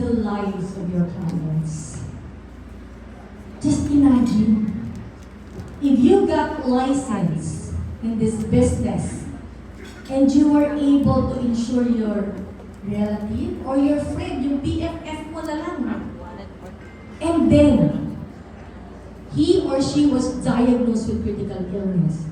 the lives of your clients. Just imagine, if you got license in this business and you were able to insure your relative or your friend, yung BFF mo na lang, and then he or she was diagnosed with critical illness.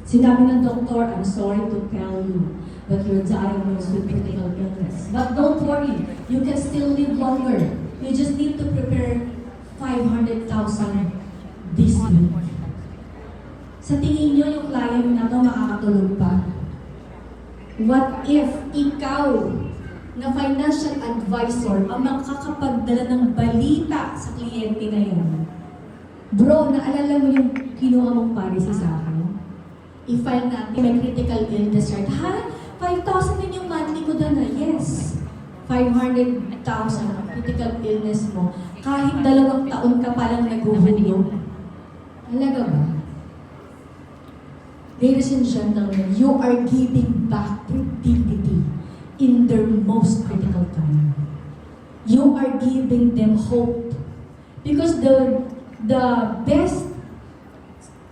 Sinabi ng doktor, I'm sorry to tell you, but you're diagnosed with critical illness. But don't worry, you can still live longer. You just need to prepare 500,000 this week. Sa tingin nyo yung client na to makakatulog pa? What if ikaw na financial advisor ang makakapagdala ng balita sa kliyente na yan? Bro, naalala mo yung kinuha mong policy sa akin? I-file natin, may critical illness, right? Ha? 5,000 din yung monthly ko doon na? Yes. 500,000 ang critical illness mo. Kahit 2 taon ka palang naguhulog. Talaga ba? Ladies and gentlemen, you are giving back dignity in their most critical time. You are giving them hope. Because the best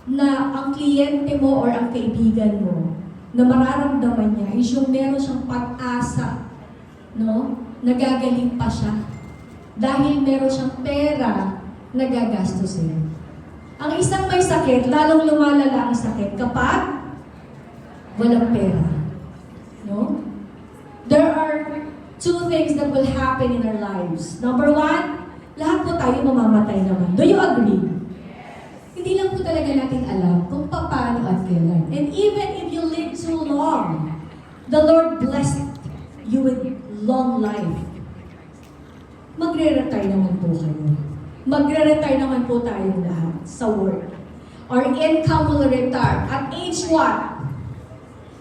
na ang kliyente mo or ang kaibigan mo na mararamdaman niya is yung meron siyang pag-asa, no? Nagagaling pa siya. Dahil meron siyang pera na gagastusin. Ang isang may sakit, lalong lumalala ang sakit kapag walang pera. No? There are 2 things that will happen in our lives. Number 1, lahat po tayo mamamatay naman. Do you agree? Hindi lang po talaga natin alam kung paano at kailan. And even if you live too long, the Lord blessed you with long life. Magre-retire naman po kayo. Magre-retire naman po tayong lahat sa work. Our income will retire. At age what?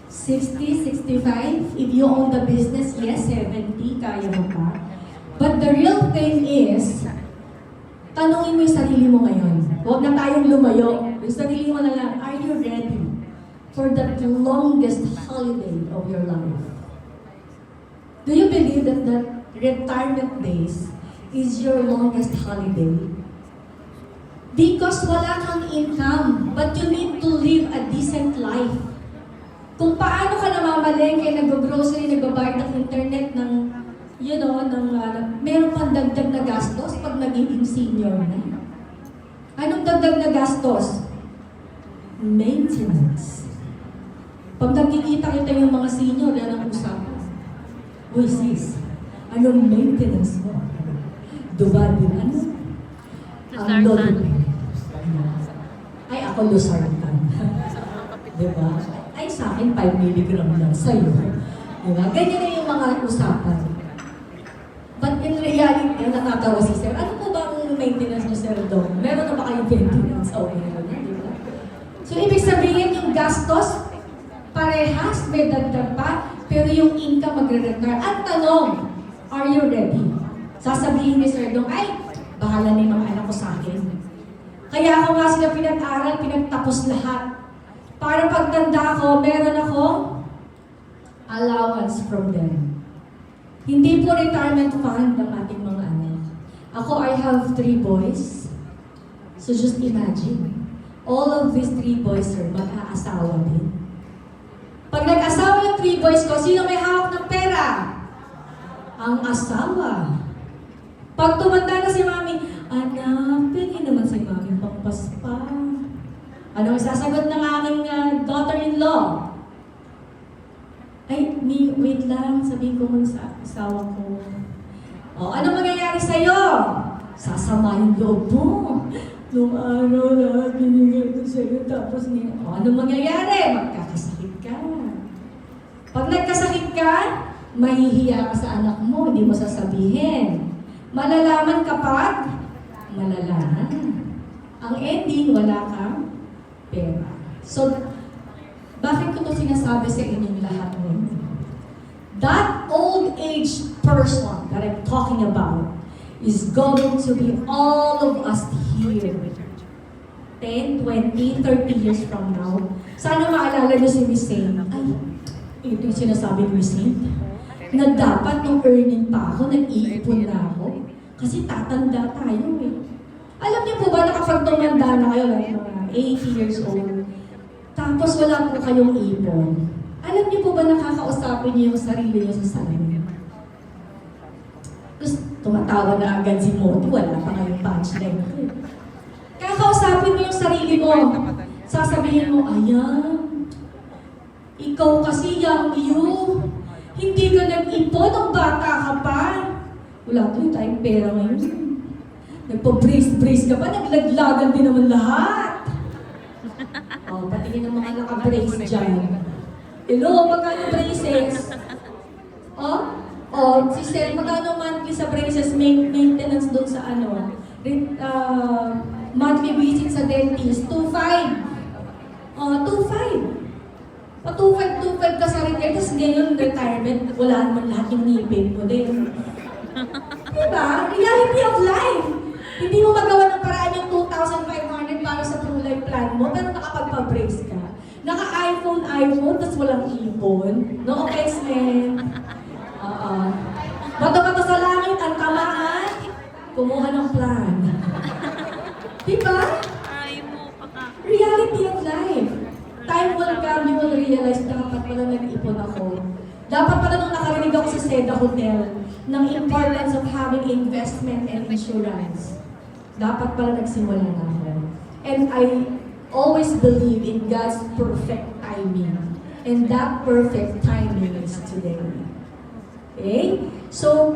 60, 65? If you own the business, yes, 70, kaya mo pa. But the real thing is, tanungin mo yung sarili mo ngayon. Huwag na tayong lumayo. Yung sarili mo na lang, are you ready for the longest holiday of your life? Do you believe that the retirement days is your longest holiday? Because wala kang income, but you need to live a decent life. Kung paano ka namamalengke, nag-grocery, nagbabayad ng internet, ng meron pang dagdag na gastos pag nagiging senior na. Anong dagdag na gastos? Maintenance. Pag nakikita yung mga senior, yan ang usapan. Uy sis, anong maintenance mo? Duba din, ano? Ang lolo. Ay, ako losartan. Diba? Ay, sa akin, 5 mg lang sa'yo. Diba? Ganyan na yung mga usapan. But in reality, nakatawa si Sir. Ano po ba ang maintenance niyo, Sir Dong? Meron na ba kayong maintenance? Okay, diba? So, ibig sabihin yung gastos, parehas, may dagdag pa, pero yung income magre-retire. At tanong, are you ready? Sasabihin ni Sir Dong, ay, bahala na yung mga anak ko sa akin. Kaya ako nga sila pinag-aral, pinagtapos lahat. Para pagtanda ko, meron akong allowance from them. Hindi po retirement fund ng ating mga anak. Ako, I have 3 boys. So just imagine, all of these 3 boys, sir, mag-aasawa din. Pag nag-asawa yung 3 boys ko, sino may hawak ng pera? Ang asawa. Pag tumanda na si mami, anak, pwede naman si mami pangpaspa. Ano ang sasagot ng aking daughter-in-law? Ay, wait lang, sabihin ko muna sa asawa ko. O, ano mangyayari sa'yo? Sasama yung loob mo. Nung araw na binigay ko sa'yo, tapos niya, o, ano mangyayari? Magkakasakit ka. Pag nagkasakit ka, mahihiya ka sa anak mo, hindi mo sasabihin. Malalaman kapag malalaman. Ang ending, wala kang pera. So, bakit ko ito sinasabi sa inyong lahat ngayon? That old age person that I'm talking about is going to be all of us here. 10, 20, 30 years from now. Sana maalala niyo si Miss Saint. Ay, ito yung sinasabi ni Miss Saint. na dapat nung earning pa ako, nag-iipon na ako. Kasi tatanda tayo eh. Alam niyo po ba na kapag tumanda na kayo, like mga 80 years old, tapos wala po kayong ipon, alam niyo po ba nakakausapin niyo yung sarili niyo sa salamin? Tapos tumatawa na agad si Moti, wala pa kayong punchline. Kakausapin mo yung sarili mo. Sasabihin mo, ayan, ikaw kasi young you, hindi ka nag-ipon ng bata ka pa. Wala to yung tayong pera ngayon. Nagpa-brace ka pa, naglaglagan din naman lahat. Oh, patingin ng mga naka-brace dyan. Hello, magkano braces? Si Sel, magkano monthly sa braces, maintenance doon sa ano? Monthly visit sa dentist, 2.5. 2.5. 2.5 ka sa retire, tapos ngayon retirement, wala naman lahat yung ngipin mo din. Diba? Reality of life. Hindi mo magawa ng paraan yung 2,500 para sa true life plan mo, pero nakapagpa-brace ka. Naka-iPhone, tapos walang ipon. No offense, man. Bato-bato sa langit, ang tamaan. Kumuha ng plan. Diba? Reality of life. Time will come, you will realize na dapat pala nag-ipon ako. Dapat pala nung nakarinig ako sa Seda Hotel ng importance of having investment and insurance. Dapat pala nagsimula na ako. And I always believe in God's perfect timing. And that perfect timing is today. Okay? So,